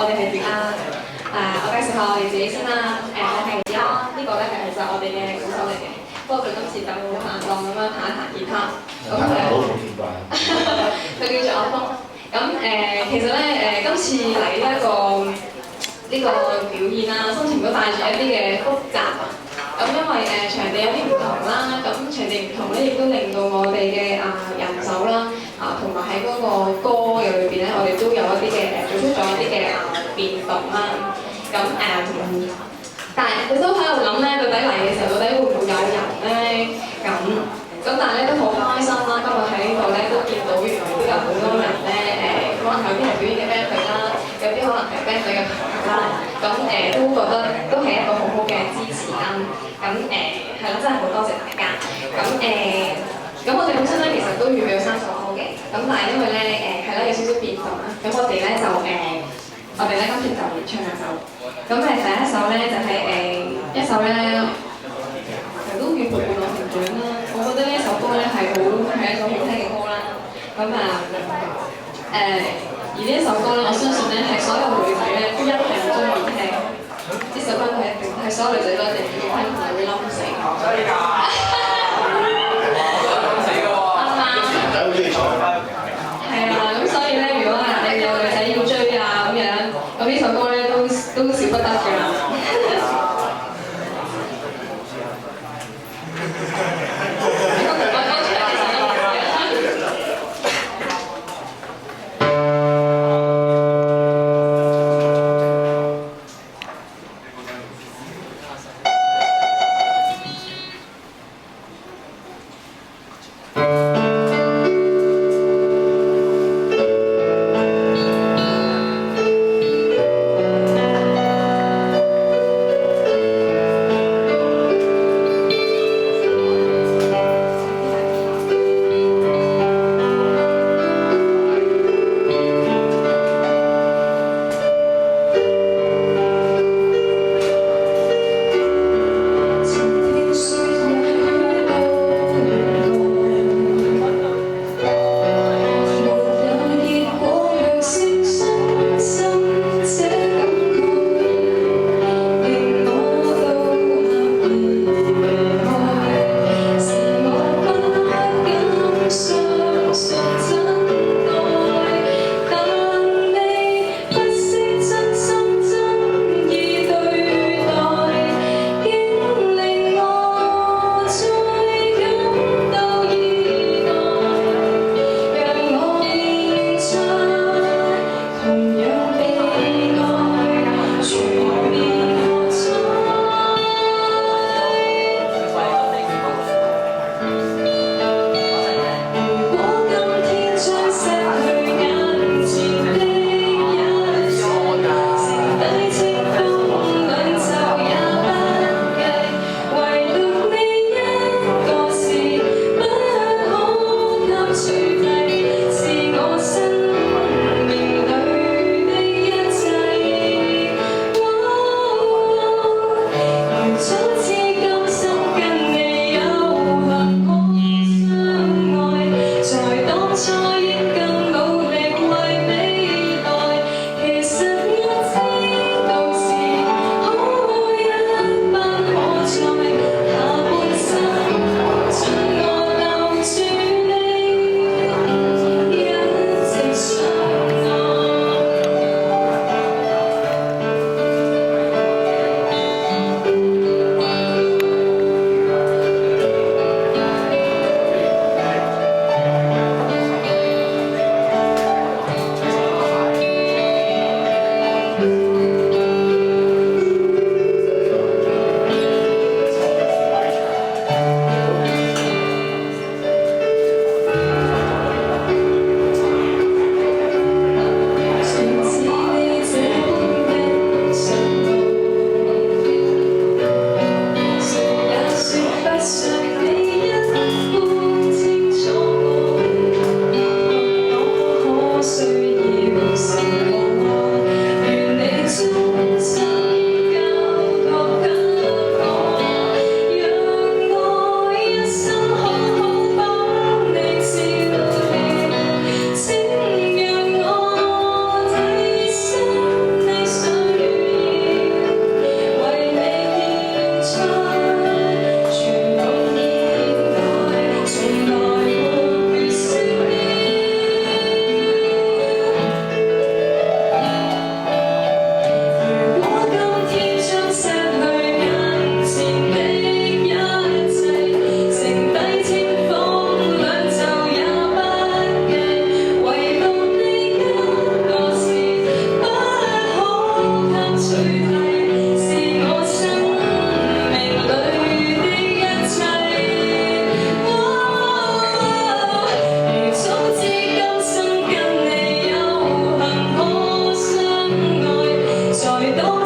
哋係點啊？我介紹下我哋自己先啦。我係而家呢個咧係其實我哋嘅鼓手嚟嘅，不過佢今次就好閒蕩咁樣彈一彈吉他。咁佢叫做阿峰。咁其實咧今次嚟呢個表演啦，心情都帶住一啲嘅複雜啊。咁因為場地有啲唔同啦，咁場地唔同咧，亦都令到我哋嘅人手啦，同埋喺嗰個歌嘅裏邊咧，我哋都有一啲嘅做出咗一啲嘅變動啦。咁但係佢都喺度諗咧，到底嚟嘅時候，到底會唔會有人咧？咁但係咧都好開心啦！今日喺呢度咧都見到原來都有好多人咧可能有啲係表演嘅 band 隊啦，有啲可能係 band 隊嘅朋友啦。咁都覺得都係一個好好嘅支持啦。咁係啦，真係好多謝大家。咁我哋本身咧其實都預備咗3首歌嘅，咁但係因為咧係啦有少少變動啦，咁我哋咧就我哋咧今次就唱2首。咁第一首咧就係一首咧都叫陪伴我成長啦。我覺得呢一首歌咧係一首好聽嘅歌啦。而呢一首歌咧，我相信咧係所有女仔咧都一定中意聽。呢首歌係所有女仔都一定中意聽，同埋會冧死。冧死㗎喎！啱啱。女仔好中意唱。係啊，咁所以咧，如果你有女仔要追啊咁樣，咁呢首歌咧都少不得㗎啦。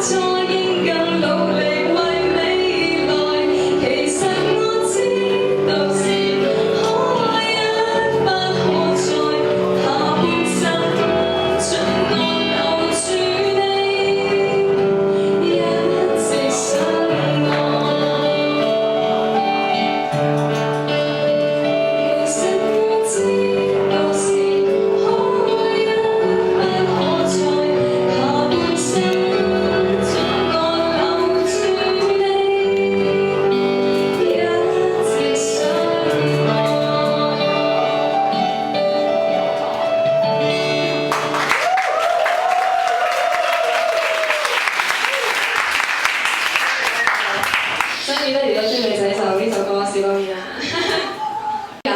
再